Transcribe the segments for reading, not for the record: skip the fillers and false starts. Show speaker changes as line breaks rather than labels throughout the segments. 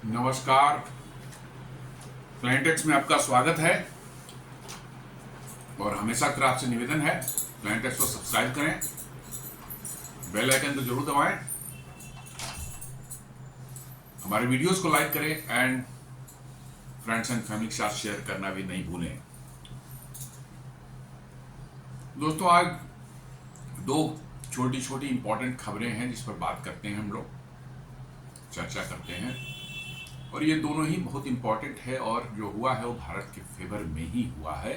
नमस्कार। प्लानिटेक्स में आपका स्वागत है और हमेशा की आपसे निवेदन है प्लानिटेक्स को सब्सक्राइब करें, बेल आइकन को जरूर दबाएं, हमारे वीडियोस को लाइक करें एंड फ्रेंड्स एंड फैमिली के साथ शेयर करना भी नहीं भूलें। दोस्तों, आज दो छोटी छोटी इंपॉर्टेंट खबरें हैं जिस पर बात करते हैं, हम लोग चर्चा करते हैं और ये दोनों ही बहुत इंपॉर्टेंट है और जो हुआ है वो भारत के फेवर में ही हुआ है।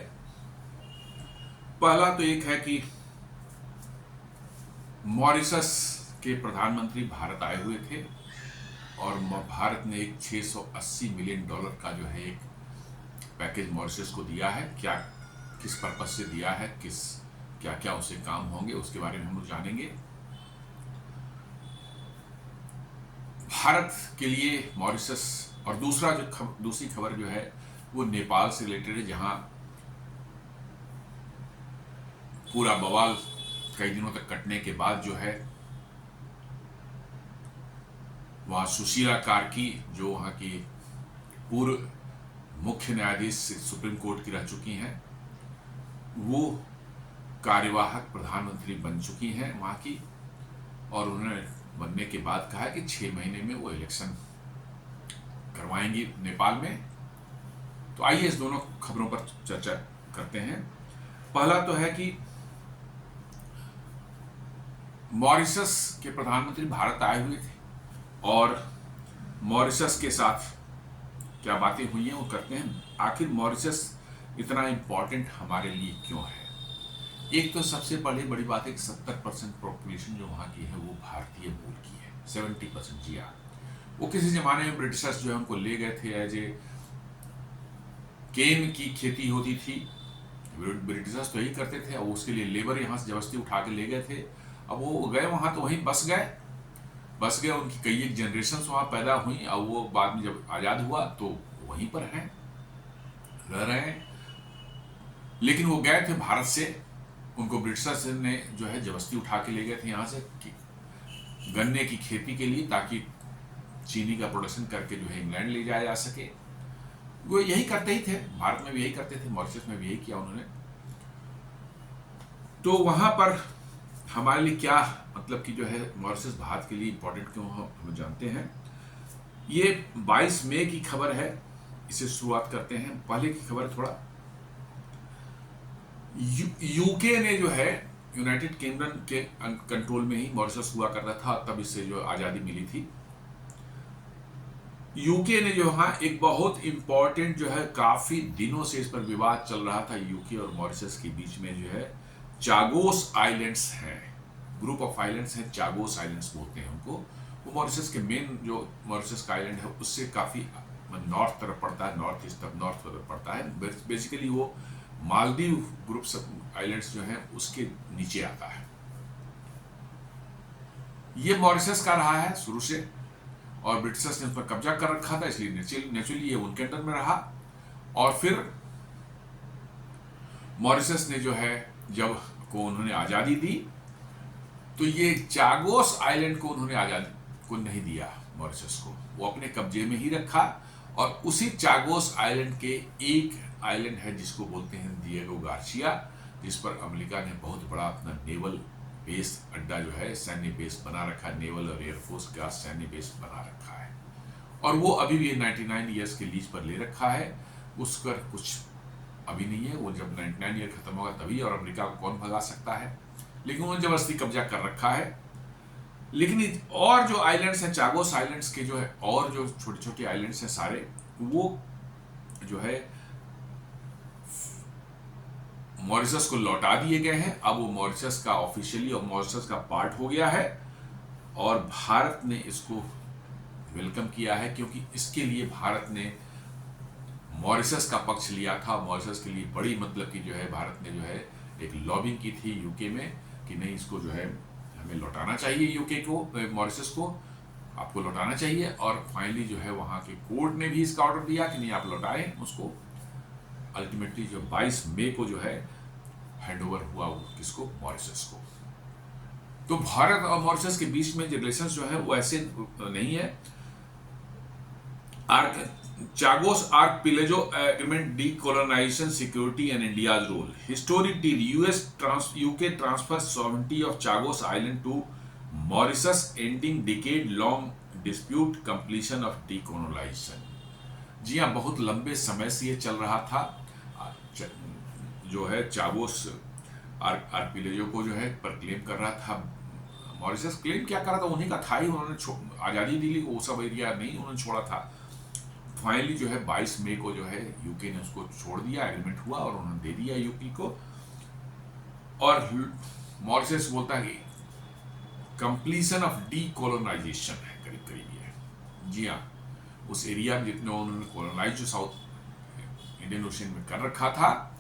पहला तो एक है कि मॉरिशस के प्रधानमंत्री भारत आए हुए थे और भारत ने एक $680 मिलियन का जो है एक पैकेज मॉरिशस को दिया है। क्या किस पर्पज से दिया है, किस क्या क्या उससे काम होंगे, उसके बारे में हम लोग जानेंगे। भारत के लिए मॉरिशस और दूसरी खबर जो है वो नेपाल से रिलेटेड है, जहां पूरा बवाल कई दिनों तक कटने के बाद जो है वहां सुशीला कार्की, जो वहां की पूर्व मुख्य न्यायाधीश सुप्रीम कोर्ट की रह चुकी हैं, वो कार्यवाहक प्रधानमंत्री बन चुकी हैं वहां की, और उन्होंने बनने के बाद कहा कि 6 महीने में वो इलेक्शन करवाएंगी नेपाल में। तो आइए इस दोनों खबरों पर चर्चा करते हैं। पहला तो है कि मॉरिशस के प्रधानमंत्री भारत आए हुए थे और मॉरिशस के साथ क्या बातें हुई हैं वो करते हैं। आखिर मॉरिशस इतना इंपॉर्टेंट हमारे लिए क्यों है? एक तो सबसे बड़ी बात है कि 70% पॉपुलेशन जो वहाँ की है वो भारतीय मूल की है। 70% जी हाँ। वो किसी जमाने में ब्रिटिशर्स जो है उनको ले गए थे एज ए केन की खेती होती थी, ब्रिटिशर्स तो यही करते थे और उसके लिए लेबर यहाँ से जबरदस्ती उठा के ले गए थे। अब वो गए वहाँ तो वहीं बस गए, उनकी कई एक जनरेशन वहाँ पैदा हुई और वो बाद में जब आज़ाद हुआ तो वहीं पर हैं, रह रहे हैं। लेकिन वो गए थे भारत से, उनको ब्रिटिशर्स ने जो है जबरदस्ती उठा के ले गए थे यहाँ से गन्ने की खेती के लिए, ताकि चीनी का प्रोडक्शन करके जो है इंग्लैंड ले जाया जा सके। वो यही करते ही थे, भारत में भी यही करते थे, मॉरिशस में भी यही किया उन्होंने। तो वहां पर हमारे लिए क्या मतलब कि जो है मॉरिशस भारत के लिए इंपॉर्टेंट क्यों हम जानते हैं। ये 22 मई की खबर है, इसे शुरुआत करते हैं। पहले की खबर थोड़ा यूके ने जो है यूनाइटेड किंगडम के कंट्रोल में ही मॉरिशस हुआ करता था, तब इससे जो आज़ादी मिली थी। यूके ने जो हाँ एक बहुत इंपॉर्टेंट जो है, काफी दिनों से इस पर विवाद चल रहा था यूके और मॉरिशस के बीच में, जो है चागोस आइलैंड्स हैं, ग्रुप ऑफ आइलैंड्स हैं, चागोस आइलैंड्स बोलते हैं उनको। वो मॉरिशस के मेन जो मॉरिशस का आइलैंड है उससे काफी नॉर्थ तरफ पड़ता है, नॉर्थ ईस्ट तरफ नॉर्थ तरफ पड़ता है। बेसिकली वो मालदीव ग्रुप आइलैंड्स जो हैं उसके नीचे आता है। ये मॉरिशस का रहा है शुरू से और ब्रिटिशर्स ने उस पर कब्जा कर रखा था, इसलिए नेचुरली ये उनके अंडर में रहा। और फिर मॉरिशस ने जो है जब को उन्होंने आज़ादी दी तो ये चागोस आइलैंड को उन्होंने आज़ादी को नहीं दिया मॉरिशस को, वो अपने कब्जे में ही रखा। और उसी चागोस आइलैंड के एक आइलैंड है जिसको बोलते हैं दिएगो गार्सिया, जिस पर अमेरिका ने बहुत बड़ा अपना नेवल बेस अड्डा जो है, सैन्य बेस बना रखा है, नेवल और एयरफोर्स का सैन्य बेस बना रखा है। और वो अभी भी 99 ईयर्स के लीज पर ले रखा है, उस पर कुछ अभी नहीं है। वो जब 99 ईयर खत्म होगा तभी, और अमेरिका को कौन भगा सकता है, लेकिन उन्होंने जबरदस्ती कब्जा कर रखा है। लेकिन और जो आइलैंड्स हैं चागोस आइलैंड्स के जो है, और जो छोटे छोटे आइलैंड्स हैं सारे, वो जो है मॉरिशस को लौटा दिए गए हैं। अब वो मॉरिशस का ऑफिशियली और मॉरिशस का पार्ट हो गया है और भारत ने इसको वेलकम किया है, क्योंकि इसके लिए भारत ने मॉरिशस का पक्ष लिया था। मॉरिशस के लिए बड़ी मतलब कि जो है भारत ने जो है एक लॉबिंग की थी यूके में कि नहीं, इसको जो है हमें लौटाना चाहिए, यूके को, मॉरिशस को आपको लौटाना चाहिए। और फाइनली जो है वहाँ के कोर्ट ने भी इसका ऑर्डर दिया कि नहीं, आप लौटाएं उसको। अल्टीमेटली जो 22 मई को जो है हैंडओवर हुआ किसको, मॉरिशस को। तो भारत और मॉरिशस के बीच में जो रिलेशन जो है वो ऐसे नहीं है। Chagos Archipelago Agreement, Decolonization, Security, and India's role. Historic deal: UK transfers sovereignty of Chagos Island to Mauritius, ending decade-long dispute, completion of decolonization. जी हाँ, बहुत लंबे समय से ये चल रहा था। जो है चागोस आर्किपेलागो को जो है पर क्लेम कर रहा था मॉरिशस। क्लेम क्या कर रहा था, उन्हीं का था ही, उन्होंने आज़ादी दी, वो सब एरिया नहीं उन्होंने छोड़ा था। फाइनली जो है 22 मई को जो है यूके ने उसको छोड़ दिया, एग्रीमेंट हुआ और उन्होंने दे दिया यूपी को। और मॉरिशस बोलता है कि कंप्लीशन ऑफ डीकोलोनाइजेशन है, करीब करीब ये। जी हाँ, उस एरिया में जितने उन्होंने कोलोनाइज जो साउथ इंडियन ओशन में कर रखा था,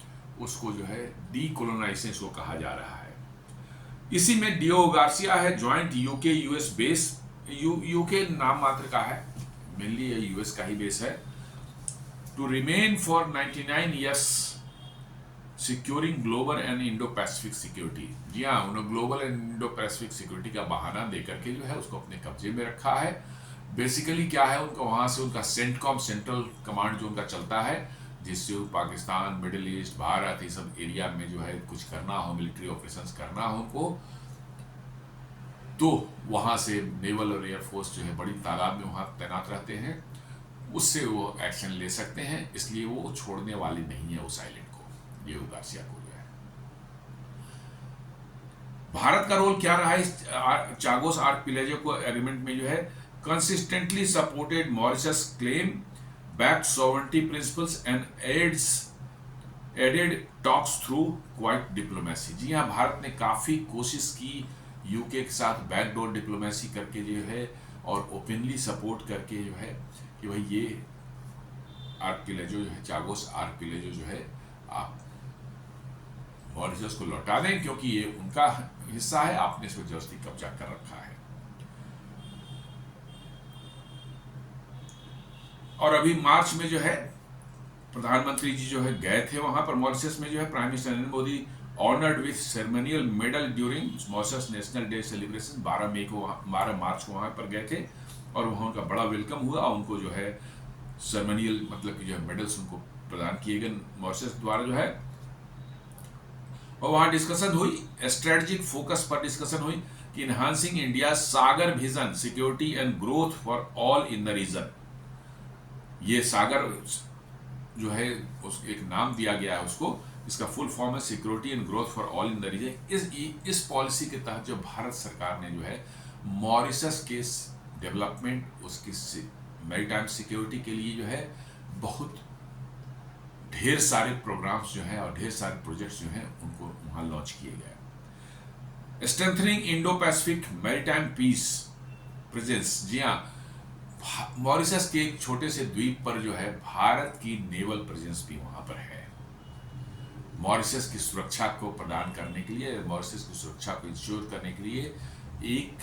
उसको जो है डीकोलोनाइजेशन इसको कहा जा रहा है। इसी में डियो गार्सिया है, joint UK US base. UK नाम मात्र का है, मेनली यूएस का ही बेस है। To remain for 99 years securing global and Indo Pacific security. जी हाँ, उन्होंने global and Indo Pacific security का बहाना देकर के जो है उसको अपने कब्जे में रखा है। बेसिकली क्या है, उनका वहाँ से उनका सेंटकॉम, सेंट्रल कमांड जो उनका चलता है, जिससे पाकिस्तान, मिडिल ईस्ट, भारत, ये सब एरिया में जो है कुछ करना हो, मिलिट्री ऑपरेशंस करना हो उनको, तो वहाँ से नेवल और एयरफोर्स जो है बड़ी तादाद में वहाँ तैनात रहते हैं, उससे वो एक्शन ले सकते हैं। इसलिए वो छोड़ने वाले नहीं है उस आइलैंड को, डियो गार्सिया को जो है। भारत का रोल क्या रहा है इस चागोस आर्किपेलागो एग्रीमेंट में जो है? consistently supported Mauritius claim, backed sovereignty principles and added talks through quiet diplomacy। जी हाँ, भारत ने काफ़ी कोशिश की यूके के साथ बैकडोर डिप्लोमेसी करके जो है, और ओपनली सपोर्ट करके जो है कि भाई ये आर्किपेलागो जो है, चागोस आर्किपेलागो जो है, आप मॉरिशस को लौटा दें, क्योंकि ये उनका हिस्सा है, आपने इसको जबरदस्ती कब्जा कर रखा है। और अभी मार्च में जो है प्रधानमंत्री जी जो है गए थे वहां पर मॉरिशस में, जो है prime minister Narendra Modi honoured with ceremonial medal during Mauritius national day celebration. 12 मार्च को वहां पर गए थे और वहां उनका बड़ा वेलकम हुआ। उनको जो है सेरेमनियल मतलब कि जो है मेडल्स उनको प्रदान किए गए मॉरिशस द्वारा जो है। और वहां डिस्कशन हुई, स्ट्रेटेजिक फोकस पर डिस्कशन हुई कि enhancing India Sagar vision, security and growth for all in the region. ये सागर जो है उस एक नाम दिया गया है उसको, इसका फुल फॉर्म है security and growth for all in the region. इस पॉलिसी के तहत जो भारत सरकार ने जो है मॉरिशस के डेवलपमेंट, उसकी मैरीटाइम सिक्योरिटी के लिए जो है बहुत ढेर सारे प्रोग्राम्स जो हैं और ढेर सारे प्रोजेक्ट्स जो हैं उनको वहाँ लॉन्च किए गए। Strengthening Indo Pacific maritime peace presence. जी हाँ, मॉरिशस के एक छोटे से द्वीप पर जो है भारत की नेवल प्रेजेंस भी वहां पर है। मॉरिशस की सुरक्षा को प्रदान करने के लिए, मॉरिशस की सुरक्षा को इंश्योर करने के लिए एक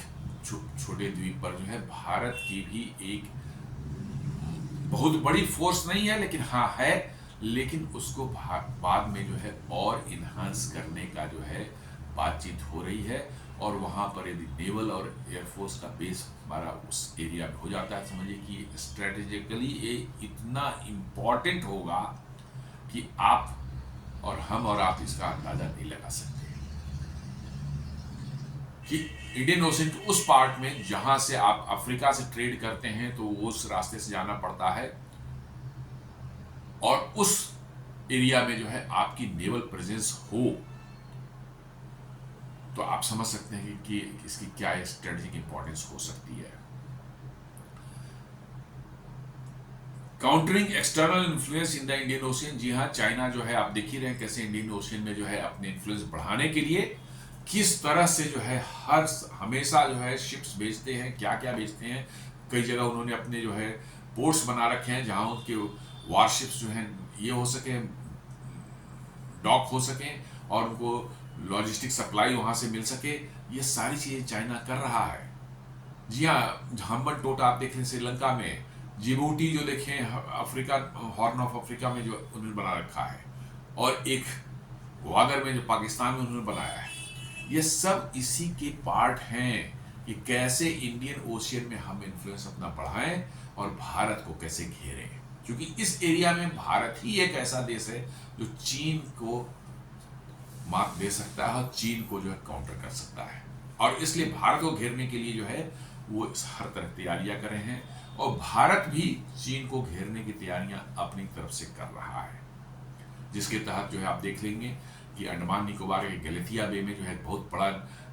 छोटे द्वीप पर जो है भारत की भी एक बहुत बड़ी फोर्स नहीं है, लेकिन हाँ है, लेकिन उसको बाद में जो है और इन्हांस करने का जो है बातचीत हो रही है। और वहाँ पर यदि नेवल और एयरफोर्स का बेस हमारा उस एरिया में हो जाता है, समझिए कि स्ट्रेटेजिकली ये इतना इम्पॉर्टेंट होगा कि आप और हम और आप इसका अंदाजा नहीं लगा सकते कि इंडियन ओशन के उस पार्ट में जहाँ से आप अफ्रीका से ट्रेड करते हैं तो उस रास्ते से जाना पड़ता है, और उस एरिया में जो है आपकी नेवल प्रेजेंस हो, तो आप समझ सकते हैं कि इसकी क्या स्ट्रेटेजिक इंपॉर्टेंस हो सकती है। Countering external influence in the Indian Ocean. जी हाँ, चाइना जो है आप देख ही रहे हैं कैसे इंडियन ओशियन में जो है अपने इन्फ्लुएंस बढ़ाने के लिए किस तरह से जो है हमेशा जो है शिप्स भेजते हैं, क्या क्या भेजते हैं। कई जगह उन्होंने अपने जो है पोर्ट्स बना रखे हैं जहां उनके वारशिप्स जो हैं ये हो सके, डॉक हो सके और उनको लॉजिस्टिक सप्लाई वहां से मिल सके। ये सारी चीजें चाइना कर रहा है। जी हाँ, हम्बन टोटा आप देखें श्रीलंका में, जिबूटी जो देखें अफ्रीका, हॉर्न ऑफ अफ्रीका में जो उन्होंने बना रखा है, और एक ग्वादर में जो पाकिस्तान में उन्होंने बनाया है। ये सब इसी के पार्ट हैं कि कैसे इंडियन ओशियन में हम इन्फ्लुएंस अपना बढ़ाएं और भारत को कैसे घेरे, क्योंकि इस एरिया में भारत ही एक ऐसा देश है जो चीन को मात दे सकता है और चीन को जो है काउंटर कर सकता है। और इसलिए भारत को घेरने के लिए जो है वो हर तरह तैयारियां कर रहे हैं, और भारत भी चीन को घेरने की तैयारियां अपनी तरफ से कर रहा है, जिसके तहत जो है आप देख लेंगे कि अंडमान निकोबार के गलतिया बे में जो है बहुत बड़ा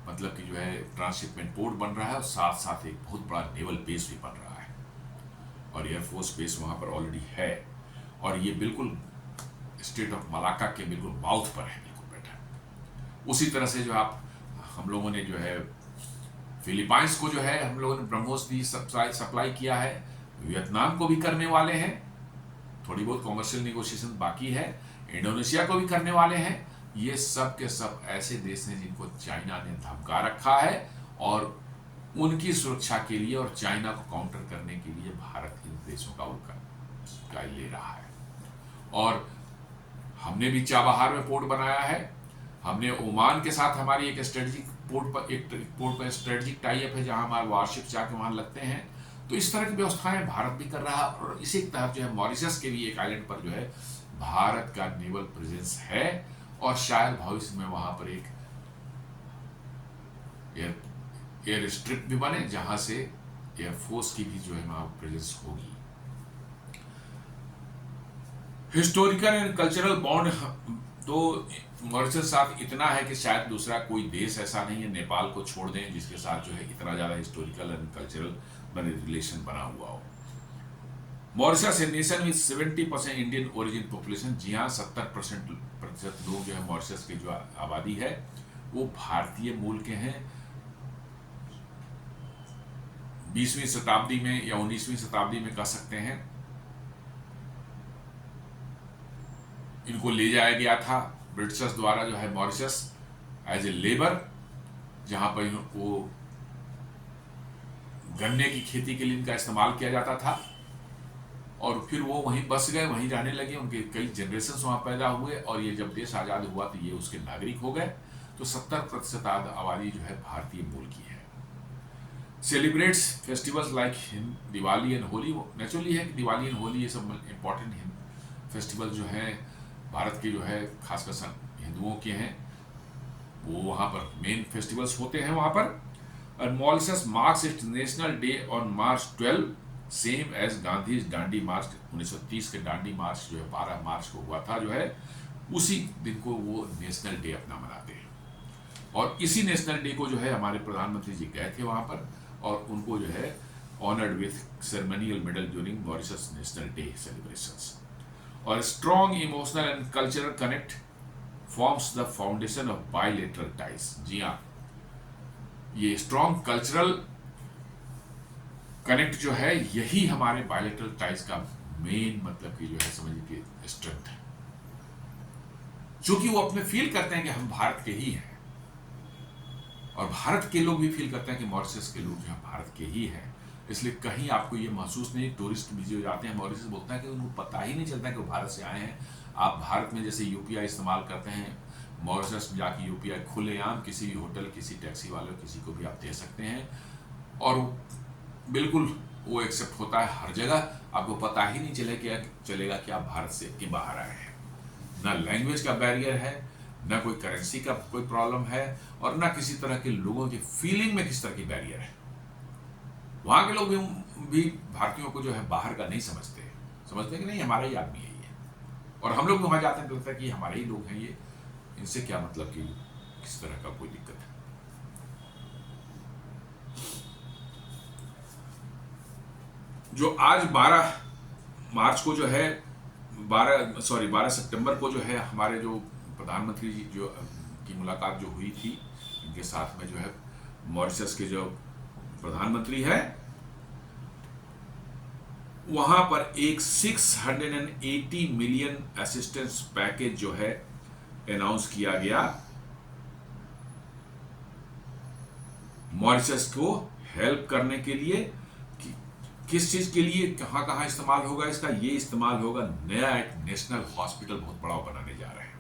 मतलब कि जो है ट्रांसशिपमेंट पोर्ट बन रहा है, और साथ साथ एक बहुत बड़ा नेवल बेस भी बन रहा है, और एयरफोर्स बेस वहाँ पर ऑलरेडी है, और ये बिल्कुल स्टेट ऑफ मलाक्का के बिल्कुल माउथ पर है, बिल्कुल बैठा। उसी तरह से जो आप हम लोगों ने जो है फिलीपाइंस को जो है हम लोगों ने ब्रह्मोस भी सप्लाई किया है, वियतनाम को भी करने वाले हैं, थोड़ी बहुत कॉमर्शियल निगोशिएशन बाकी है, इंडोनेशिया को भी करने वाले हैं। ये सब के सब ऐसे देश हैं जिनको चाइना ने धमका रखा है, और उनकी सुरक्षा के लिए और चाइना को काउंटर करने के लिए भारत इन देशों का ले रहा है। और हमने भी चाबहार में पोर्ट बनाया है, हमने ओमान के साथ हमारी एक स्ट्रेटेजिक पोर्ट पर स्ट्रेटेजिक टाई अप है, जहां हमारे वारशिप जाके वहां लगते हैं। तो इस तरह की व्यवस्थाएं भारत भी कर रहा है, और इसी के तहत जो है मॉरिशस के भी एक आइलैंड पर जो है भारत का नेवल प्रेजेंस है, और शायद भविष्य में वहां पर एक एयर स्ट्रिप भी बने, जहां से एयरफोर्स की भी जो है वहां प्रेजेंस होगी। हिस्टोरिकल एंड कल्चरल बॉन्ड तो मॉरिशस साथ इतना है कि शायद दूसरा कोई देश ऐसा नहीं है, नेपाल को छोड़ दें, जिसके साथ जो है इतना ज़्यादा हिस्टोरिकल एंड कल्चरल रिलेशन बना हुआ हो। Mauritius a nation with 70% Indian origin population. जी हाँ, 70% लोग जो है मॉरिशस की जो आबादी है वो भारतीय मूल के हैं। 20वीं शताब्दी में या 19वीं शताब्दी में कह सकते हैं इनको ले जाया गया था ब्रिटिशर्स द्वारा जो है मॉरिशस एज ए लेबर, जहां पर वो गन्ने की खेती के लिए इनका इस्तेमाल किया जाता था, और फिर वो वहीं बस गए, वहीं रहने लगे, उनके कई जनरेशन वहां पैदा हुए, और ये जब देश आज़ाद हुआ तो ये उसके नागरिक हो गए। तो 70% आबादी जो है भारतीय मूल की है। Celebrates festivals like Diwali and Holi. वो नेचुरली है कि दिवाली एंड होली ये सब इम्पॉर्टेंट फेस्टिवल जो है भारत के जो है खासकर हिंदुओं के हैं, वो वहाँ पर मेन फेस्टिवल्स होते हैं वहाँ पर। और Mauritius marks its national day on March 12, same as Gandhi Dandi March. 1930 के डांडी मार्च जो है 12 मार्च को हुआ था, जो है उसी दिन को वो नेशनल डे अपना मनाते हैं। और इसी नेशनल डे को जो है हमारे प्रधानमंत्री जी गए थे वहाँ पर, और उनको जो है honoured with ceremonial medal during Mauritius national day celebrations. और strong emotional and cultural connect forms the foundation of bilateral ties. जी हाँ, ये स्ट्रॉन्ग कल्चरल कनेक्ट जो है यही हमारे बायलैटरल टाइज का मेन मतलब कि जो है समझिए कि स्ट्रेंथ है, क्योंकि वो अपने फील करते हैं कि हम भारत के ही हैं, और भारत के लोग भी फील करते हैं कि मॉरिशस के लोग जो है भारत के ही हैं। इसलिए कहीं आपको ये महसूस नहीं, टूरिस्ट भी जो जाते हैं मॉरिशस बोलता है कि उनको पता ही नहीं चलता कि वो भारत से आए हैं। आप भारत में जैसे यूपीआई इस्तेमाल करते हैं, मॉरिशस में जाके यूपीआई खुलेआम किसी भी होटल, किसी टैक्सी वाले, किसी को भी आप दे सकते हैं, और बिल्कुल वो एक्सेप्ट होता है हर जगह। आपको पता ही नहीं चलेगा कि आप भारत से के बाहर आए हैं। ना लैंग्वेज का बैरियर है, ना कोई करेंसी का कोई प्रॉब्लम है, और ना किसी तरह के लोगों की फीलिंग में किस तरह की बैरियर है। वहाँ के लोग भी भारतीयों को जो है बाहर का नहीं समझते कि नहीं हमारा ही आदमी है ये, और हम लोग वहाँ जाते हैं तो लगता है कि हमारे ही लोग हैं ये, इनसे क्या मतलब कि किस तरह का कोई दिक्कत है। जो आज 12 मार्च को जो है 12 सितंबर को जो है हमारे जो प्रधानमंत्री जी जो की मुलाकात जो हुई थी, इनके साथ में जो है मॉरिशस के जो प्रधानमंत्री है, वहां पर एक 680 मिलियन असिस्टेंस पैकेज जो है अनाउंस किया गया मॉरिशस को हेल्प करने के लिए। किस चीज के लिए, कहां कहां इस्तेमाल होगा इसका? ये इस्तेमाल होगा नया एक नेशनल हॉस्पिटल बहुत बड़ा बनाने जा रहे हैं।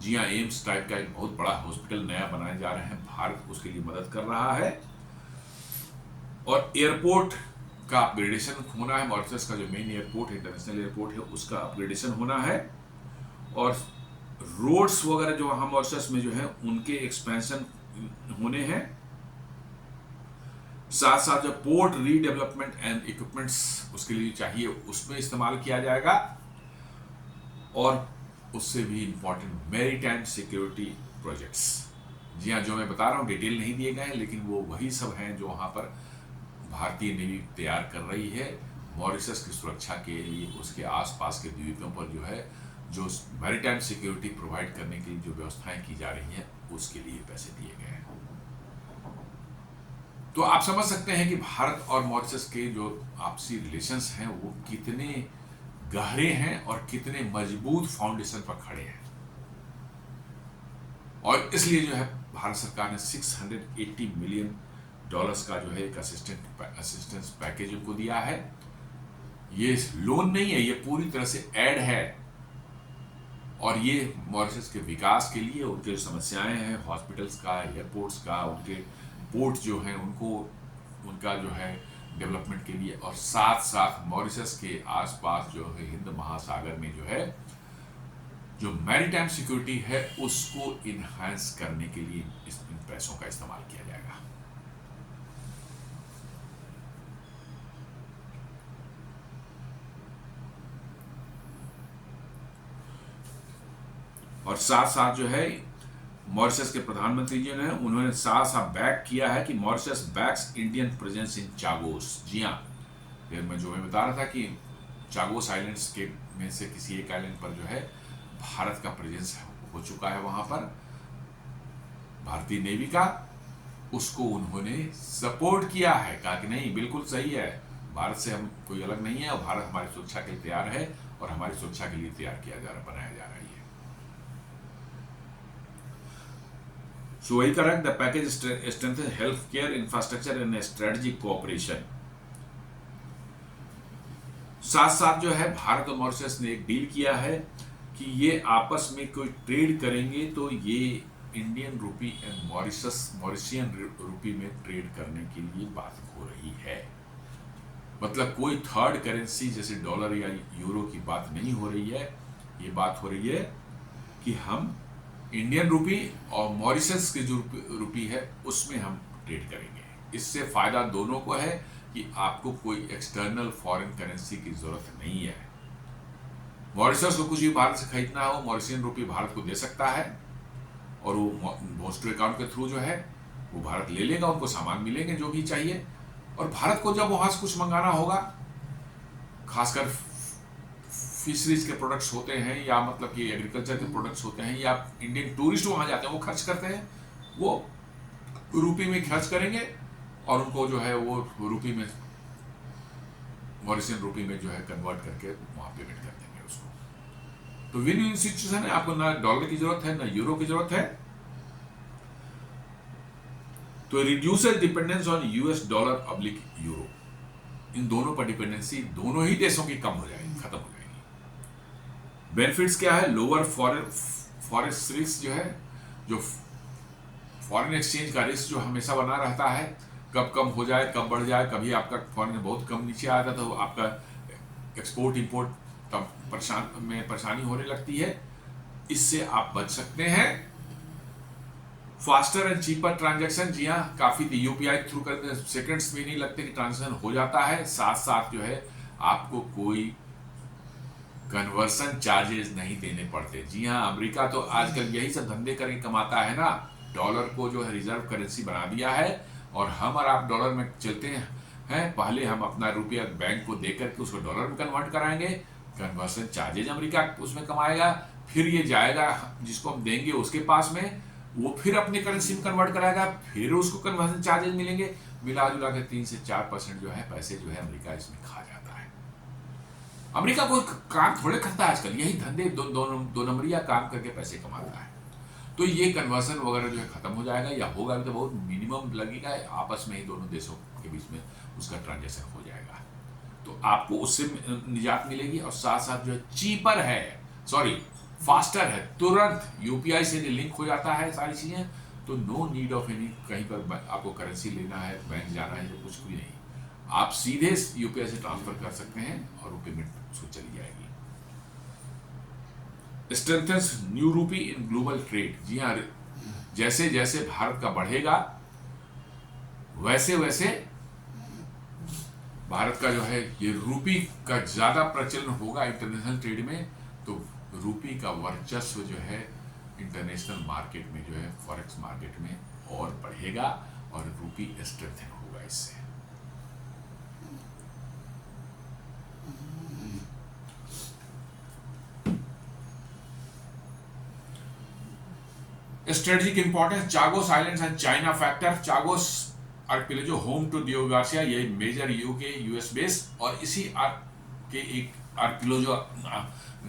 जी हाँ, एम्स टाइप का एक बहुत बड़ा हॉस्पिटल नया बनाने जा रहे हैं, भारत उसके लिए मदद कर रहा है। और एयरपोर्ट का अपग्रेडेशन होना है, मॉरिशस का जो मेन एयरपोर्ट है, इंटरनेशनल एयरपोर्ट है, उसका अपग्रेडेशन होना है, और रोड्स वगैरह जो वहाँ मॉरिशस में जो है उनके एक्सपेंशन होने हैं। साथ साथ जो पोर्ट रीडेवलपमेंट एंड इक्विपमेंट्स उसके लिए चाहिए उसमें इस्तेमाल किया जाएगा, और उससे भी इंपॉर्टेंट मैरीटाइम सिक्योरिटी प्रोजेक्ट्स। जी हाँ, जो मैं बता रहा हूँ डिटेल नहीं दिए गए हैं, लेकिन वो वही सब हैं जो वहाँ पर भारतीय नेवी तैयार कर रही है मॉरिशस की सुरक्षा के लिए। उसके आसपास के द्वीपों पर जो है जो मैरीटाइम सिक्योरिटी प्रोवाइड करने के लिए जो व्यवस्थाएं की जा रही हैं उसके लिए पैसे दिए गए हैं। तो आप समझ सकते हैं कि भारत और मॉरिशस के जो आपसी रिलेशंस हैं वो कितने गहरे हैं और कितने मजबूत फाउंडेशन पर खड़े हैं। और इसलिए जो है भारत सरकार ने $680 मिलियन का जो है एक असिस्टेंस पैकेज उनको दिया है। ये लोन नहीं है, ये पूरी तरह से ऐड है, और ये मॉरिशस के विकास के लिए, उनके जो समस्याएं हैं हॉस्पिटल्स का, एयरपोर्ट्स का, उनके पोर्ट जो हैं उनको उनका जो है डेवलपमेंट के लिए, और साथ साथ मॉरिशस के आसपास जो है हिंद महासागर में जो है जो मैरीटाइम सिक्योरिटी है उसको इनहांस करने के लिए इन पैसों का इस्तेमाल किया जाएगा। और साथ साथ जो है मॉरिशस के प्रधानमंत्री जी ने उन्होंने साथ साथ बैक किया है कि Mauritius backs Indian presence in Chagos. जी हाँ, फिर मैं बता रहा था कि चागोस आइलैंड्स के में से किसी एक आइलैंड पर जो है भारत का प्रेजेंस हो चुका है, वहां पर भारतीय नेवी का, उसको उन्होंने सपोर्ट किया है, कहा कि नहीं बिल्कुल सही है, भारत से हम कोई अलग नहीं है और भारत हमारी सुरक्षा के लिए तैयार है और हमारी सुरक्षा के लिए तैयार किया जा रहा, बनाया जा रहा है। So वही correct, the package strengthens healthcare infrastructure and strategic cooperation। साथ साथ जो है भारत और मॉरिशस ने एक डील किया है कि ये आपस में कोई ट्रेड करेंगे तो ये इंडियन रूपी एंड मॉरिशियन रूपी में ट्रेड करने के लिए बात हो रही है। मतलब कोई थर्ड करेंसी जैसे डॉलर या यूरो की बात नहीं हो रही है, ये बात हो रही है कि हम इंडियन रूपी और मॉरिशस की जो रूपी है उसमें हम ट्रेड करेंगे। इससे फायदा दोनों को है कि आपको कोई एक्सटर्नल फॉरेन करेंसी की जरूरत नहीं है। मॉरिशस को कुछ भी भारत से खरीदना हो, मॉरिशियन रूपी भारत को दे सकता है, और वो मोस्टर अकाउंट के थ्रू जो है वो भारत ले लेगा, उनको सामान मिलेंगे जो भी चाहिए। और भारत को जब वहां से कुछ मंगाना होगा, खासकर फिशरीज के प्रोडक्ट्स होते हैं या मतलब कि एग्रीकल्चर के प्रोडक्ट्स होते हैं, या इंडियन टूरिस्ट वहां जाते हैं वो खर्च करते हैं, वो रूपी में खर्च करेंगे और उनको जो है वो रूपी में मॉरिशियन रूपी में जो है कन्वर्ट करके वहां पेमेंट कर देंगे उसको। तो विन विन सिचुएशन है, आपको ना डॉलर की जरूरत है ना यूरो की जरूरत है। तो reduces dependence on US dollar oblique euro, इन दोनों पर डिपेंडेंसी दोनों ही देशों की कम हो जाएगी, खत्म हो जाएगी। बेनिफिट्स क्या है? लोअर फॉरेक्स रिस्क जो है, जो फॉरेन एक्सचेंज का रिस्क जो हमेशा बना रहता है, कब कम हो जाए कब बढ़ जाए, कभी आपका फॉरेन बहुत कम नीचे आ जाता है तो आपका एक्सपोर्ट इंपोर्ट तब परेशानी होने लगती है, इससे आप बच सकते हैं। फास्टर एंड चीपर ट्रांजैक्शन, जी हाँ, काफी यूपीआई थ्रू करते हैं, सेकंड्स भी नहीं लगते कि ट्रांजैक्शन हो जाता है। साथ साथ जो है आपको कोई कन्वर्सन चार्जेस नहीं देने पड़ते। जी हाँ, अमेरिका तो आजकल यही सब धंधे करके कमाता है ना, डॉलर को जो है रिजर्व करेंसी बना दिया है और हम और आप डॉलर में चलते हैं। पहले हम अपना रुपया बैंक को देकर के उसको डॉलर में कन्वर्ट कराएंगे, कन्वर्सन चार्जेज अमेरिका उसमें कमाएगा, फिर ये जाएगा जिसको हम देंगे उसके पास में, वो फिर अपनी करेंसी में कन्वर्ट कराएगा, फिर उसको कन्वर्सन चार्जेज मिलेंगे, मिला जुला के 3 से 4% जो है पैसे जो है अमेरिका इसमें खा जाता है। अमेरिका कोई काम थोड़े करता है आजकल, यही धंधे दो नंबरिया काम करके पैसे कमाता है। तो ये कन्वर्सन वगैरह जो है खत्म हो जाएगा, या होगा तो बहुत मिनिमम लगेगा, आपस में ही दोनों देशों के बीच में उसका ट्रांजेक्शन हो जाएगा, तो आपको उससे निजात मिलेगी। और साथ साथ जो है चीपर है, फास्टर है, तुरंत यूपीआई से लिंक हो जाता है सारी चीजें, तो नो नीड ऑफ एनी कहीं पर आपको करेंसी लेना है, बैंक जाना है, तो कुछ भी नहीं, आप सीधे यूपीआई से ट्रांसफर कर सकते हैं और वो पेमेंट उसको चली जाएगी। स्ट्रेंथन्स न्यू रूपी इन ग्लोबल ट्रेड। जी हाँ, जैसे जैसे भारत का बढ़ेगा वैसे वैसे भारत का जो है ये रूपी का ज्यादा प्रचलन होगा इंटरनेशनल ट्रेड में, तो रूपी का वर्चस्व जो है इंटरनेशनल मार्केट में जो है फॉरेक्स मार्केट में और बढ़ेगा और रूपी स्ट्रेंथन होगा इससे। Strategic importance Chagos islands and China factor. Chagos archipelago home to Diego Garcia, ये मेजर यूके यूएस बेस, और इसी के एक आर्किपेलागो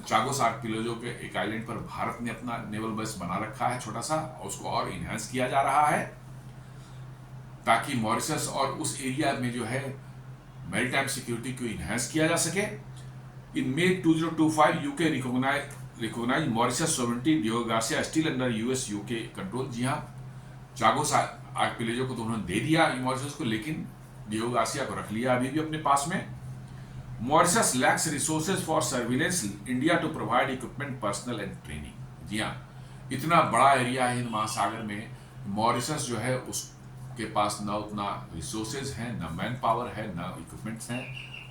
चागोस आर्किपेलागो के एक आइलैंड पर भारत ने अपना नेवल बेस बना रखा है छोटा सा, और उसको और इनहेंस किया जा रहा है ताकि मॉरिशस और उस एरिया में जो है मैरीटाइम सिक्योरिटी को इनहेंस किया जा सके। In May 2025 UK recognise Mauritius sovereignty, Diego Garcia still under US UK control. जी हाँ, चागोस आर्किपेलागो को तो उन्होंने दे दिया मॉरिशस को, लेकिन डियोगो गार्सिया को रख लिया अभी भी अपने पास में। Mauritius lacks resources for surveillance, India to provide equipment personnel and training. जी हाँ, इतना बड़ा एरिया है हिंद महासागर में, मॉरिशस जो है उसके पास ना उतना रिसोर्सेज हैं, ना मैन पावर है, ना इक्विपमेंट्स हैं,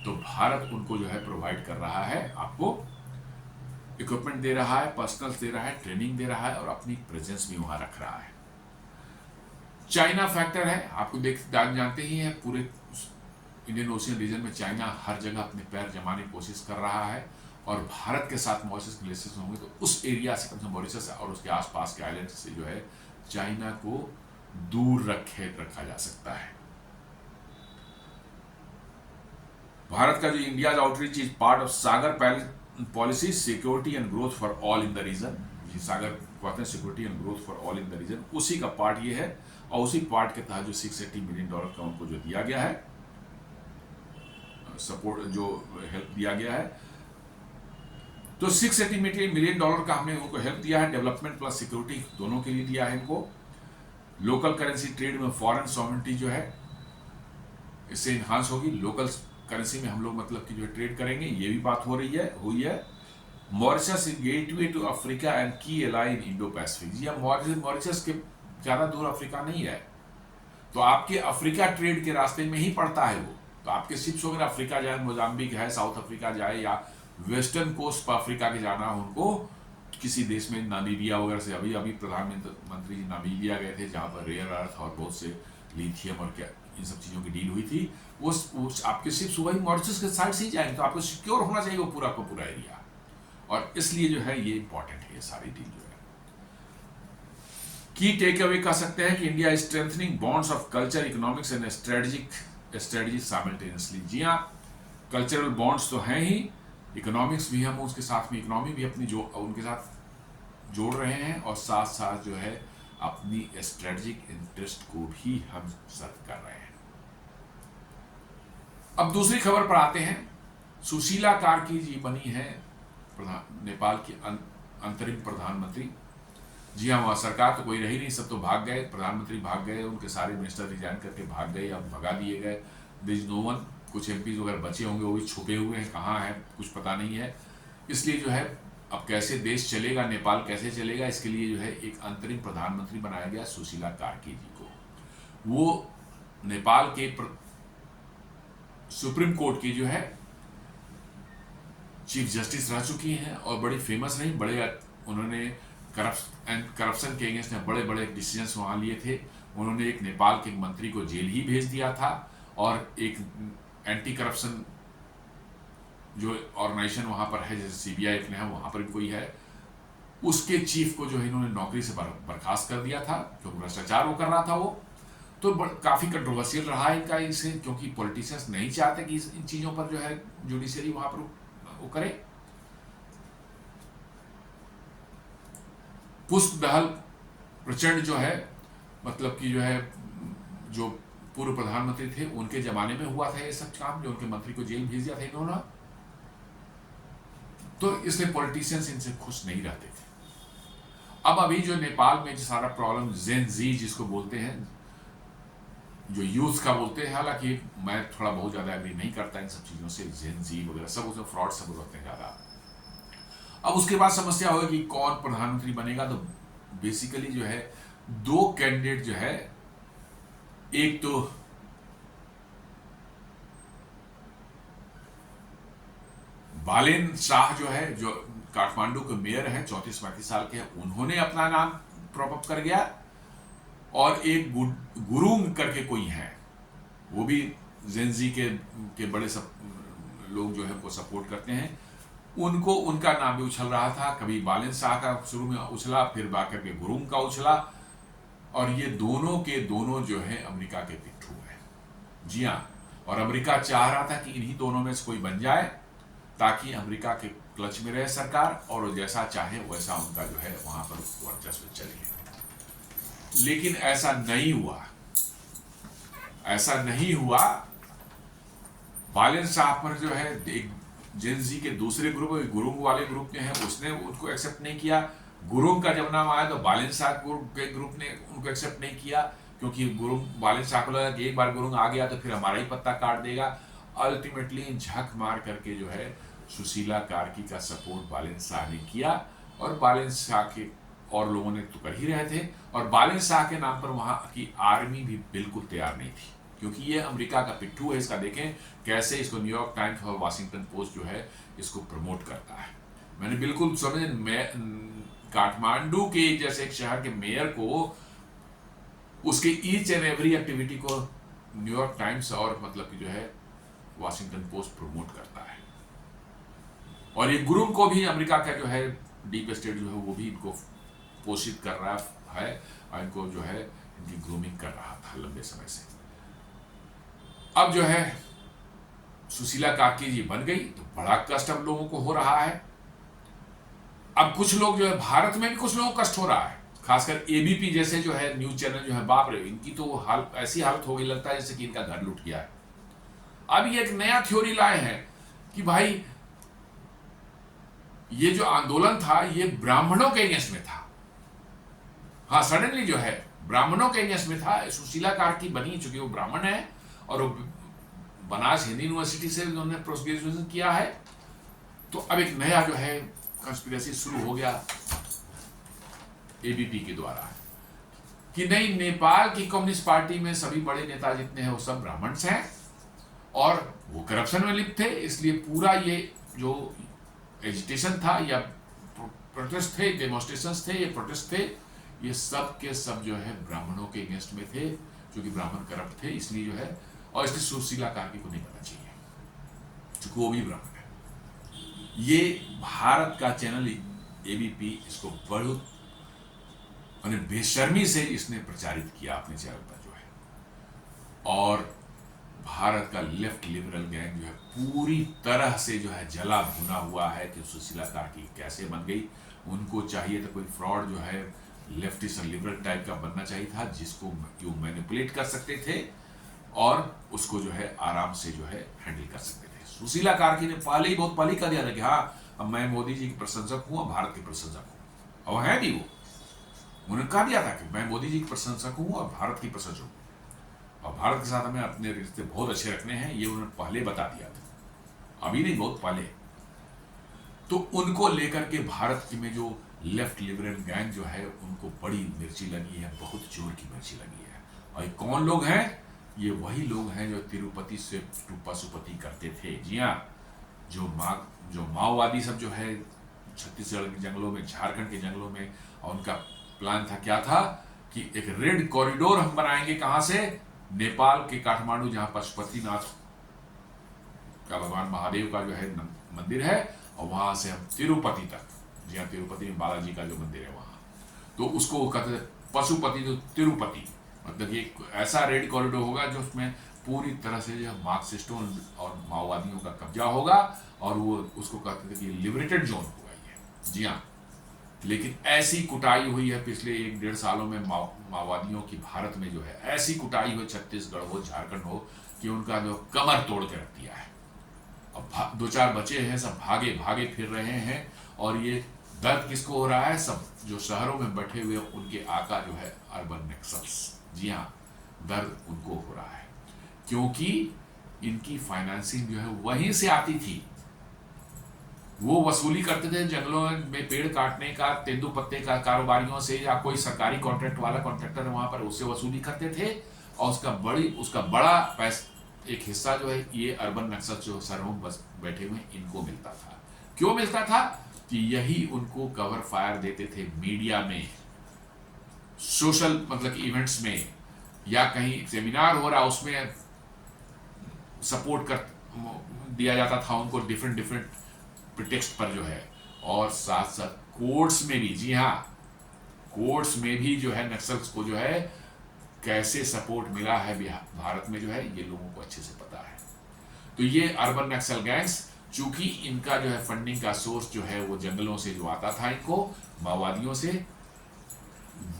तो भारत उनको जो है प्रोवाइड कर रहा है, आपको इक्विपमेंट दे रहा है, पर्सनल दे रहा है, ट्रेनिंग दे रहा है और अपनी प्रेजेंस भी वहां रख रहा है। चाइना फैक्टर है, आपको जानते ही हैं पूरे इंडियन ओशियन रीजन में चाइना हर जगह अपने पैर जमाने की कोशिश कर रहा है, और भारत के साथ मॉरिशस रिलेशंस होंगे तो उस एरिया से कम से कम मॉरिशस और उसके आसपास के आइलैंड से जो है चाइना को दूर रखा जा सकता है। भारत का जो India outreach is part of SAGAR policy security and growth for all in the region. SAGAR कहते हैं security and growth for all in the region, उसी का पार्ट ये है, और उसी पार्ट के तहत जो $680 मिलियन का उनको जो दिया गया है सपोर्ट, जो हेल्प दिया गया है, तो $680 मिलियन का हमने उनको हेल्प दिया है, डेवलपमेंट प्लस सिक्योरिटी दोनों के लिए दिया है इनको। लोकल करेंसी ट्रेड में फॉरेन सॉवरेनिटी जो है इससे इन्हांस होगी, लोकल करेंसी में हम लोग मतलब कि जो है ट्रेड करेंगे, ये भी बात हुई है। Mauritius gateway to Africa and key ally in Indo Pacific. जी मॉरिशस के ज्यादा दूर अफ्रीका नहीं है, तो आपके अफ्रीका ट्रेड के रास्ते में ही पड़ता है वो, तो आपके शिप्स वगैरह अफ्रीका जाए, मोजाम्बिक है, साउथ अफ्रीका जाए, या वेस्टर्न कोस्ट पर अफ्रीका के जाना हो उनको, किसी देश में नामीबिया वगैरह से, अभी प्रधानमंत्री जी नामीबिया गए थे जहाँ पर रेयर अर्थ और बहुत से लिथियम और क्या इन सब चीज़ों की डील हुई थी, वो आपके शिप्स वही मॉरिशस के साइड से ही जाएंगे, तो आपको सिक्योर होना चाहिए वो पूरा एरिया, और इसलिए जो है ये इंपॉर्टेंट है ये सारी डील जो है। की टेक अवे कह सकते हैं कि India is strengthening bonds of culture, economics and strategy simultaneously. जी हाँ, कल्चरल बॉन्ड्स तो हैं ही, इकोनॉमिक्स भी हम उसके साथ में इकोनॉमी भी अपनी जो उनके साथ जोड़ रहे हैं, और साथ साथ जो है अपनी स्ट्रेटजिक इंटरेस्ट को भी हम सर्व कर रहे हैं। अब दूसरी खबर पर आते हैं। सुशीला कार्की जी बनी है नेपाल की अंतरिम प्रधानमंत्री। जी हाँ, वहाँ सरकार तो कोई रही नहीं, सब तो भाग गए, प्रधानमंत्री भाग गए, उनके सारे मिनिस्टर रिजाइन करके भाग गए या भगा दिए गए। देयर इज नो वन, कुछ एमपीज वगैरह बचे होंगे, वो भी छुपे हुए हैं, कहाँ हैं कुछ पता नहीं है। इसलिए जो है अब कैसे देश चलेगा, नेपाल कैसे चलेगा, इसके लिए जो है एक अंतरिम प्रधानमंत्री बनाया गया सुशीला कार्की जी को। वो नेपाल के सुप्रीम कोर्ट की जो है चीफ जस्टिस रह चुकी हैं और बड़ी फेमस रही, बड़े उन्होंने करप्शन के अगेंस्ट में बड़े बड़े डिसीजंस वहाँ लिए थे। उन्होंने एक नेपाल के मंत्री को जेल ही भेज दिया था, और एक एंटी करप्शन जो ऑर्गेनाइजेशन वहाँ पर है, जैसे सीबीआई अपने है, वहाँ पर भी कोई है, उसके चीफ को जो है इन्होंने नौकरी से बर्खास्त कर दिया था, क्योंकि भ्रष्टाचार वो कर रहा था वो। तो काफ़ी कंट्रोवर्शियल रहा है इनका इसे, क्योंकि पॉलिटिशियंस नहीं चाहते कि इन चीज़ों पर जो है जुडिशरी वहाँ पर वो करे। पुष्पदहल प्रचंड जो है मतलब कि जो है जो पूर्व प्रधानमंत्री थे उनके जमाने में हुआ था ये सब काम, जो उनके मंत्री को जेल भेज दिया था इन्होंने, तो इसलिए पॉलिटिशियंस इनसे खुश नहीं रहते थे। अब अभी जो नेपाल में जो सारा प्रॉब्लम जेन जी जिसको बोलते हैं, जो यूथ का बोलते हैं, हालांकि मैं थोड़ा बहुत ज़्यादा एग्री नहीं करता इन सब चीज़ों से, जेन जी वगैरह सब उसमें फ्रॉड सब होते हैं ज़्यादा। अब उसके बाद समस्या होगी कौन प्रधानमंत्री बनेगा, तो बेसिकली जो है दो कैंडिडेट जो है, एक तो बालेन शाह जो है, जो काठमांडू के मेयर हैं, 34-35 साल के हैं, उन्होंने अपना नाम प्रॉप कर गया, और एक गुरुंग करके कोई है, वो भी जेनजी के बड़े लोग जो है वो सपोर्ट करते हैं उनको, उनका नाम भी उछल रहा था। कभी बालेन शाह का शुरू में उछला, फिर बाकर के गुरुंग का उछला, और ये दोनों के दोनों जो है अमेरिका के पिट्ठू है। जी हाँ, और अमेरिका चाह रहा था कि इन्हीं दोनों में से कोई बन जाए, ताकि अमेरिका के क्लच में रहे सरकार, और जैसा चाहे वैसा उनका जो है वहां पर वर्चस्व चले। लेकिन ऐसा नहीं हुआ, ऐसा नहीं हुआ। बालेन शाह पर जो है एक जेनजी के दूसरे ग्रुप, गुरुंग वाले ग्रुप में है, उसने उनको एक्सेप्ट नहीं किया। गुरुंग का जब नाम आया तो बालेन शाह के ग्रुप ने उनको एक्सेप्ट नहीं किया, क्योंकि गुरुंग, बालेन शाह को लगा कि एक बार गुरुंग आ गया तो फिर हमारा ही पत्ता काट देगा। अल्टीमेटली झक मार करके जो है सुशीला कार्की का सपोर्ट बालेन शाह ने किया, और बालेन शाह के और लोगों ने तो कर ही रहे थे, और बालेन शाह के नाम पर वहां की आर्मी भी बिल्कुल तैयार नहीं थी, क्योंकि ये अमेरिका का पिट्ठू है। इसका देखें कैसे इसको न्यूयॉर्क टाइम्स और वाशिंगटन पोस्ट जो है इसको प्रमोट करता है। मैंने बिल्कुल समझ, काठमांडू के जैसे एक शहर के मेयर को उसके ईच एंड एवरी एक्टिविटी को न्यूयॉर्क टाइम्स और मतलब कि जो है वाशिंगटन पोस्ट प्रमोट करता है। और ये गुरुंग को भी अमेरिका का जो है डीप स्टेट जो है वो भी इनको पोषित कर रहा है, और इनको जो है इनकी ग्रूमिंग कर रहा था लंबे समय से। अब जो है सुशीला कार्की जी बन गई तो बड़ा कष्ट अब लोगों को हो रहा है। अब कुछ लोग जो है, भारत में भी कुछ लोगों को कष्ट हो रहा है, खासकर एबीपी जैसे जो है न्यूज चैनल जो है, बाप रे, इनकी तो ऐसी हालत हो गई, लगता है जैसे कि इनका घर लूट गया है। अब ये एक नया थ्योरी लाए हैं कि भाई ये जो आंदोलन था ये ब्राह्मणों के अगेंस्ट में था। हाँ, सडनली जो है ब्राह्मणों के अगेंस्ट में था। सुशीला कार्की बनी, चूंकि वो ब्राह्मण है और वो बनारस हिंदू यूनिवर्सिटी से उन्होंने पोस्ट ग्रेजुएशन किया है, तो अब एक नया जो है कंस्पिरेसी शुरू हो गया एबीपी के द्वारा कि नहीं, नेपाल की कम्युनिस्ट पार्टी में सभी बड़े नेता जितने हैं वो सब ब्राह्मण्स हैं और वो करप्शन में लिप्त थे, इसलिए पूरा ये जो एजिटेशन था या प्रोटेस्ट थे, डेमोन्स्ट्रेशंस थे, ये प्रोटेस्ट थे, ये सब के सब जो है ब्राह्मणों के अगेंस्ट में थे, क्योंकि ब्राह्मण करप्ट थे, इसलिए जो है, और इसलिए सुशीला कार्की को नहीं करना चाहिए क्योंकि वो भी ब्राह्मण है। ये भारत का चैनल एबीपी इसको बहुत बेशर्मी से इसने प्रचारित किया अपने चैनल पर जो है, और भारत का लेफ्ट लिबरल गैंग जो है पूरी तरह से जो है जला भुना हुआ है कि सुशीला कार्की कैसे बन गई। उनको चाहिए था कोई फ्रॉड जो है लेफ्टिस्ट और लिबरल टाइप का बनना चाहिए था, जिसको क्यों मैनिपुलेट कर सकते थे और उसको जो है आराम से जो है हैंडल कर सकते थे। सुशीला कार्की ने पहले ही बहुत पहले ही कह दिया था कि हाँ, अब मैं मोदी जी की प्रशंसक हूँ और भारत की प्रशंसक हूँ, और है भी वो। उन्होंने कह दिया था कि मैं मोदी जी की प्रशंसक हूँ और भारत की प्रशंसक हूँ, और भारत के साथ हमें अपने रिश्ते बहुत अच्छे रखने हैं, ये उन्होंने पहले बता दिया था, अभी नहीं, बहुत पहले। तो उनको लेकर के भारत में जो लेफ्ट लिबरल गैंग जो है उनको बड़ी मिर्ची लगी है, बहुत जोर की मिर्ची लगी है। और ये कौन लोग हैं? ये वही लोग हैं जो तिरुपति से पशुपति करते थे। जी हाँ, जो माओवादी सब जो है छत्तीसगढ़ के जंगलों में, झारखंड के जंगलों में, और उनका प्लान था, क्या था कि एक रेड कॉरिडोर हम बनाएंगे, कहां से? नेपाल के काठमांडू, जहां पशुपतिनाथ का भगवान महादेव का जो है मंदिर है, और वहां से हम तिरुपति तक, जी हाँ, तिरुपति में बालाजी का जो मंदिर है वहां, तो उसको वो कहते थे पशुपति तो तिरुपति, मतलब ये ऐसा रेड कॉरिडोर होगा जो उसमें पूरी तरह से जो मार्क्सिस्टों और माओवादियों का कब्जा होगा, और वो उसको कहते थे कि लिबरेटेड जोन होगा ये। जी हाँ, लेकिन ऐसी कुटाई हुई है पिछले 1-1.5 सालों में माओवादियों की भारत में जो है, ऐसी कुटाई हुई, छत्तीसगढ़ हो, झारखंड हो, कि उनका जो कमर तोड़ के रख दिया है। अब 2-4 बचे हैं, सब भागे भागे फिर रहे हैं, और ये दर्द किसको हो रहा है? सब जो शहरों में बैठे हुए उनके आका जो है अर्बन नक्सल्स। जी हाँ, दर्द उनको हो रहा है, क्योंकि इनकी फाइनेंसिंग जो है वहीं से आती थी। वो वसूली करते थे जंगलों में पेड़ काटने का, तेंदुपत्ते का कारोबारियों से, या कोई सरकारी कॉन्ट्रैक्ट वाला कॉन्ट्रैक्टर है वहां पर, उससे वसूली करते थे। और उसका बड़ा पैसा एक हिस्सा जो है ये अर्बन नक्सल जो सरहों बस बैठे हुए इनको मिलता था। क्यों मिलता था? कि यही उनको कवर फायर देते थे मीडिया में, सोशल मतलब इवेंट्स में, या कहीं सेमिनार हो रहा उसमें सपोर्ट कर दिया जाता था उनको डिफरेंट डिफरेंट प्रिटेक्स्ट पर जो है। और साथ साथ कोर्ट्स में भी, जी हाँ, कोर्ट्स में भी जो है नक्सल्स को जो है कैसे सपोर्ट मिला है भारत में जो है ये लोगों को अच्छे से पता है। तो ये अर्बन नक्सल गैंग्स, चूंकि इनका जो है फंडिंग का सोर्स जो है वो जंगलों से जो आता था इनको, माओवादियों से,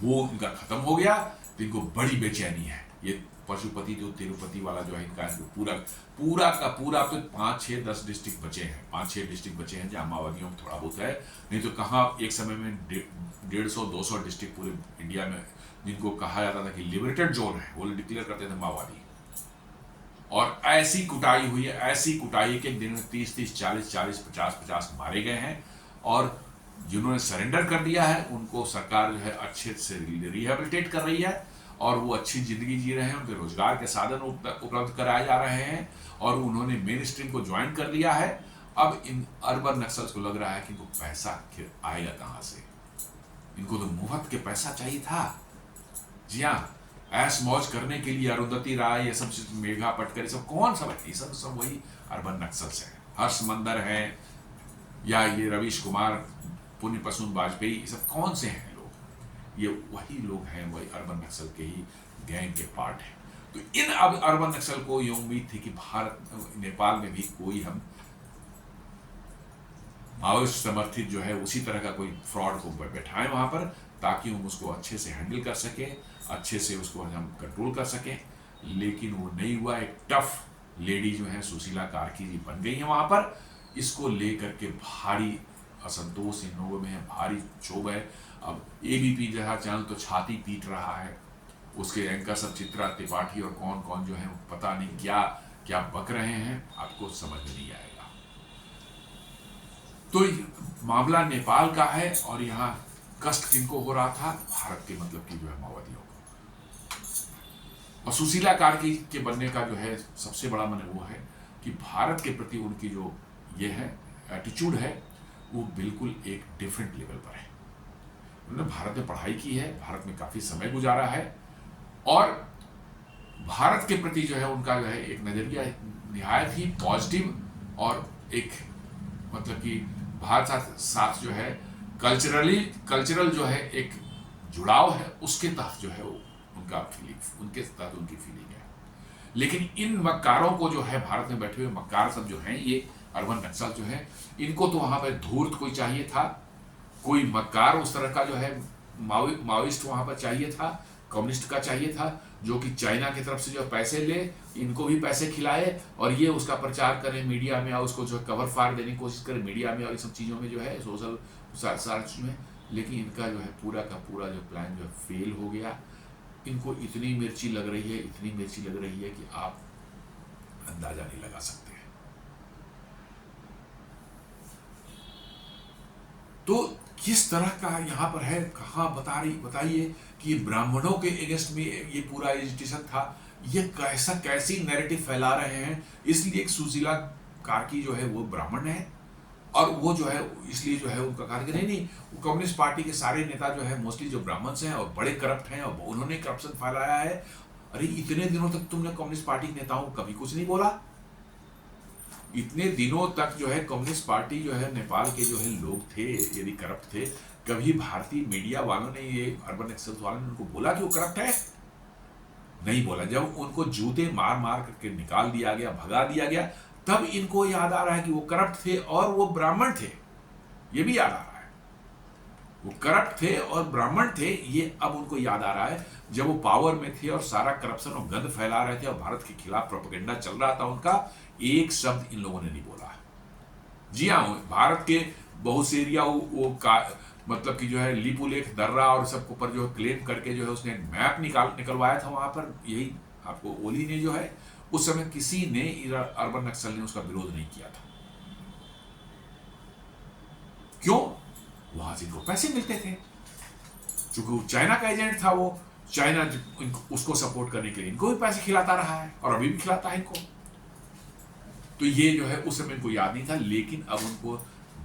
वो इनका खत्म हो गया। तो इनको बड़ी बेचैनी है। ये पशुपति जो तिरुपति वाला जो है इनका पूरा पूरा का पूरा तो 5, 6, 10 डिस्ट्रिक्ट बचे हैं, 5, 6 डिस्ट्रिक्ट बचे हैं जहाँ माओवादियों में थोड़ा बहुत है। नहीं तो कहाँ एक समय में 150-200 डिस्ट्रिक्ट पूरे इंडिया में, जिनको कहा जाता था कि लिबरेटेड जोन है, वो डिक्लेयर करते थे माओवादी। और ऐसी कुटाई हुई है, ऐसी कुटाई के दिन में 30-30, 40-40, 50-50 मारे गए हैं। और जिन्होंने सरेंडर कर दिया है उनको सरकार जो है अच्छे से रिहेबिलिटेट कर रही है, और वो अच्छी जिंदगी जी रहे हैं, उनके रोजगार के साधन उपलब्ध कराए जा रहे हैं, और उन्होंने मेन स्ट्रीम को ज्वाइन कर लिया है। अब इन अर्बन नक्सल्स को लग रहा है कि इनको पैसा आखिर आएगा कहां से? इनको तो मुफ्त के पैसा चाहिए था। जी हाँ, ऐश मौज करने के लिए अरुंधति राय, ये सब मेघा पटकर, ये सब कौन सब है? ये सब वही अर्बन नक्सल्स है। हर्ष मंदर है, या ये रवीश कुमार, पुण्य प्रसून वाजपेयी, ये सब कौन से हैं लोग? ये वही लोग हैं, वही अर्बन नक्सल के ही गैंग के पार्ट हैं। तो इन अब अर्बन नक्सल को ये उम्मीद थी कि भारत, नेपाल में भी कोई हम माओइस्ट समर्थित जो है उसी तरह का कोई फ्रॉड को बैठाएं वहां पर, ताकि हम उसको अच्छे से हैंडल कर सके, अच्छे से उसको हम कंट्रोल कर सकें। लेकिन वो नहीं हुआ। एक टफ लेडी जो है सुशीला कार्की जी बन गई है वहां पर। इसको लेकर के भारी असंतोष इन लोगों में है, भारी क्षोभ है। अब एबीपी जैसा चैनल तो छाती पीट रहा है, उसके एंकर सब चित्रा त्रिपाठी और कौन कौन जो है पता नहीं क्या क्या बक रहे हैं, आपको समझ में नहीं आएगा। तो मामला नेपाल का है, और यहाँ कष्ट किनको हो रहा था? भारत के मतलब की जो है माओवादियों को। और सुशीला कार्की के बनने का जो है सबसे बड़ा मन वो है कि भारत के प्रति उनकी जो ये है एटीट्यूड है वो बिल्कुल एक डिफरेंट लेवल पर है। उन्होंने भारत में पढ़ाई की है, भारत में काफी समय गुजारा है, और भारत के प्रति जो है उनका जो है एक नजरिया निहायत ही पॉजिटिव, और एक मतलब कि भारत साथ जो है कल्चरल जो है एक जुड़ाव है, उसके तहत जो है वो उनका फीलिंग, उनके तहत उनकी फीलिंग है। लेकिन इन मक्कारों को जो है, भारत में बैठे हुए मक्कार सब जो हैं, ये अर्बन नक्सल जो है, इनको तो वहां पर धूर्त कोई चाहिए था, कोई मक्कार उस तरह का जो है माओइस्ट वहां पर चाहिए था, कम्युनिस्ट का चाहिए था, जो कि चाइना की तरफ से जो पैसे ले, इनको भी पैसे खिलाए, और ये उसका प्रचार करें मीडिया में, और उसको जो कवर फायर देने की कोशिश करें मीडिया में और इन सब चीज़ों में जो है, सोशल सारी चीज़ों में। लेकिन इनका जो है पूरा का पूरा जो प्लान जो है फेल हो गया। इनको इतनी मिर्ची लग रही है, इतनी मिर्ची लग रही है कि आप अंदाजा नहीं लगा सकते। तो किस तरह का यहाँ पर है, कहाँ बताइए कि ब्राह्मणों के अगेंस्ट में ये पूरा एजिटेशन था, ये कैसी नैरेटिव फैला रहे हैं। इसलिए एक सुशीला कार्की जो है वो ब्राह्मण है, और वो जो है इसलिए जो है उनका कहा नहीं, वो कम्युनिस्ट पार्टी के सारे नेता जो है मोस्टली जो ब्राह्मण हैं और बड़े करप्ट हैं, और उन्होंने करप्शन फैलाया है। अरे इतने दिनों तक तुमने कम्युनिस्ट पार्टी के नेताओं को कभी कुछ नहीं बोला। इतने दिनों तक जो है कम्युनिस्ट पार्टी जो है नेपाल के जो है लोग थे, यदि करप्ट थे, कभी भारतीय मीडिया वालों ने, ये अर्बन नक्सल्स वालों ने उनको बोला कि वो करप्ट है? नहीं बोला। जब उनको जूते मार मार करके निकाल दिया गया, भगा दिया गया, तब इनको याद आ रहा है कि वो करप्ट थे और वो ब्राह्मण थे। ये भी याद आ रहा है, वो करप्ट थे और ब्राह्मण थे, ये अब उनको याद आ रहा है। जब वो पावर में थे और सारा करप्शन और गंद फैला रहे थे और भारत के खिलाफ प्रोपेगेंडा चल रहा था उनका, एक शब्द इन लोगों ने नहीं बोला। जी हाँ, भारत के बहुत से एरिया वो मतलब कि जो है लिपुलेख दर्रा और सबके ऊपर जो है क्लेम करके जो है उसने मैप निकलवाया था वहां पर। यही आपको ओली ने जो है उस समय किसी ने अर्बन नक्सल ने उसका विरोध नहीं किया था। क्यों? वहां से इनको पैसे मिलते थे, क्योंकि वो चाइना का एजेंट था। वो चाइना उसको सपोर्ट करने के लिए इनको भी पैसे खिलाता रहा है और अभी भी खिलाता है इनको। तो ये जो है उस समय इनको याद नहीं था, लेकिन अब उनको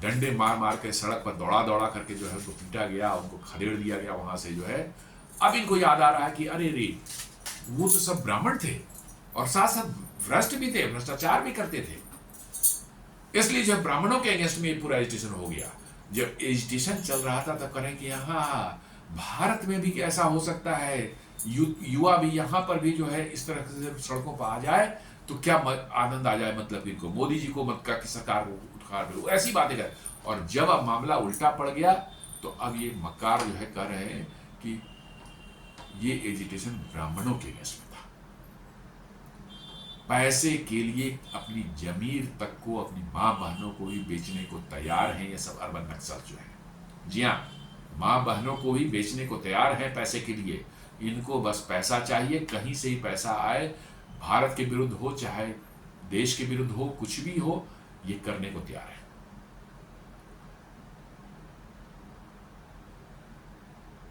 डंडे मार मार के सड़क पर दौड़ा दौड़ा करके जो है उनको पीटा गया, उनको खदेड़ दिया गया वहां से जो है। अब इनको याद आ रहा है कि अरे रे, वो तो सब ब्राह्मण थे और साथ साथ भ्रष्ट भी थे, भ्रष्टाचार भी करते थे। इसलिए जब ब्राह्मणों के अगेंस्ट में पूरा एजिटेशन हो गया, जब एजिटेशन चल रहा था तब करें कि हाँ भारत में भी ऐसा हो सकता है, युवा भी यहाँ पर भी जो है इस तरह से सड़कों पर आ जाए तो क्या आनंद आ जाए, मतलब इनको मोदी जी को मत का कि सरकार को उठा ऐसी बातें कर। और जब अब मामला उल्टा पड़ गया तो अब ये मक्कार जो है कह रहे हैं कि ये एजिटेशन ब्राह्मणों के अगेंस्ट में था। पैसे के लिए अपनी जमीर तक को, अपनी मां बहनों को भी बेचने को तैयार हैं ये सब अर्बन नक्सल जो है। जी हाँ, मां बहनों को ही बेचने को तैयार है पैसे के लिए। इनको बस पैसा चाहिए, कहीं से ही पैसा आए, भारत के विरुद्ध हो चाहे देश के विरुद्ध हो, कुछ भी हो, ये करने को तैयार है।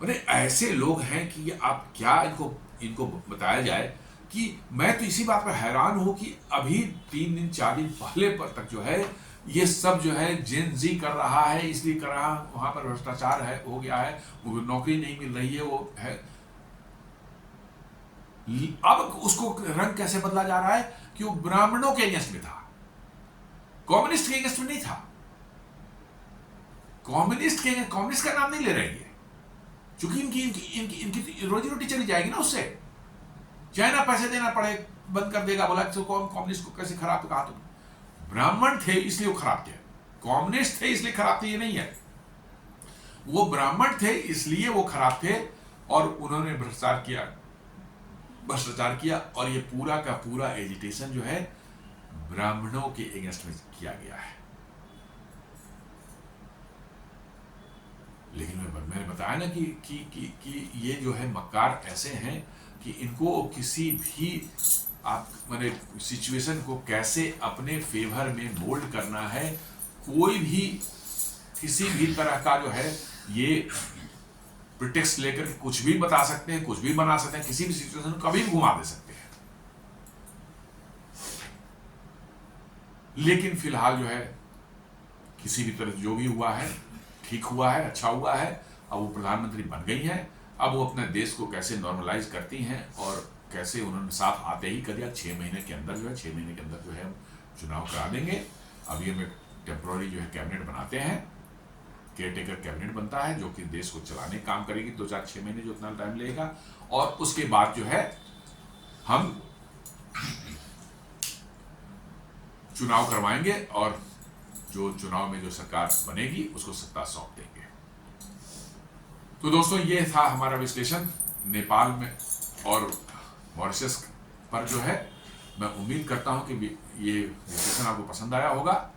अरे ऐसे लोग हैं कि आप क्या इनको बताया जाए कि मैं तो इसी बात पर हैरान हूं कि अभी 3 दिन 4 दिन पहले पर तक जो है ये सब जो है जेन जी कर रहा है, इसलिए कर रहा, वहां पर भ्रष्टाचार है हो गया है, वो नौकरी नहीं मिल रही है, वो है। अब उसको रंग कैसे बदला जा रहा है कि वो ब्राह्मणों के अगेंस्ट में था, कम्युनिस्ट के अगेंस्ट में नहीं था। कम्युनिस्ट का नाम नहीं ले रहे हैं, क्योंकि इनकी इनकी इनकी रोजी रोटी चली जाएगी ना उससे। चाइना पैसे देना पड़े बंद कर देगा, बोला तो कौन कम्युनिस्ट को कैसे खराब कहा तुम? ब्राह्मण थे इसलिए वो खराब थे, कम्युनिस्ट थे इसलिए खराब थे, ये नहीं है। वो ब्राह्मण थे इसलिए वो खराब थे और उन्होंने भ्रष्टाचार किया और ये पूरा का पूरा एजिटेशन जो है ब्राह्मणों के अगेंस्ट में किया गया है। लेकिन मैंने बताया ना कि ये जो है मक्कार ऐसे हैं कि इनको किसी भी आप मैंने सिचुएशन को कैसे अपने फेवर में मोल्ड करना है, कोई भी किसी भी तरह का जो है ये प्रिटेक्स्ट लेकर कुछ भी बता सकते हैं, कुछ भी बना सकते हैं, किसी भी सिचुएशन को कभी भी घुमा दे सकते हैं। लेकिन फिलहाल जो है किसी भी तरह जो भी हुआ है ठीक हुआ है, अच्छा हुआ है। अब वो प्रधानमंत्री बन गई हैं, अब वो अपने देश को कैसे नॉर्मलाइज करती हैं और कैसे उन्होंने साफ आते ही कर दिया 6 महीने के अंदर जो है 6 महीने के अंदर जो है हम चुनाव करा देंगे। अभी हम एक टेम्प्रोरी जो है कैबिनेट बनाते हैं, केयर टेकर कैबिनेट बनता है जो कि देश को चलाने का काम करेगी 2-4-6 महीने जो उतना टाइम लगेगा। और उसके बाद जो है हम चुनाव करवाएंगे और जो चुनाव में जो सरकार बनेगी उसको सत्ता सौंप देंगे। तो दोस्तों ये था हमारा विश्लेषण नेपाल में और मॉरिशस पर जो है। मैं उम्मीद करता हूं कि ये विश्लेषण आपको पसंद आया होगा।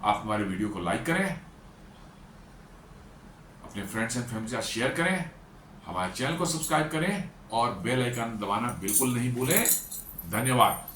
आप हमारे वीडियो को लाइक करें, अपने फ्रेंड्स एंड फैमिली के साथ शेयर करें, हमारे चैनल को सब्सक्राइब करें और बेल आइकन दबाना बिल्कुल नहीं भूलें। धन्यवाद।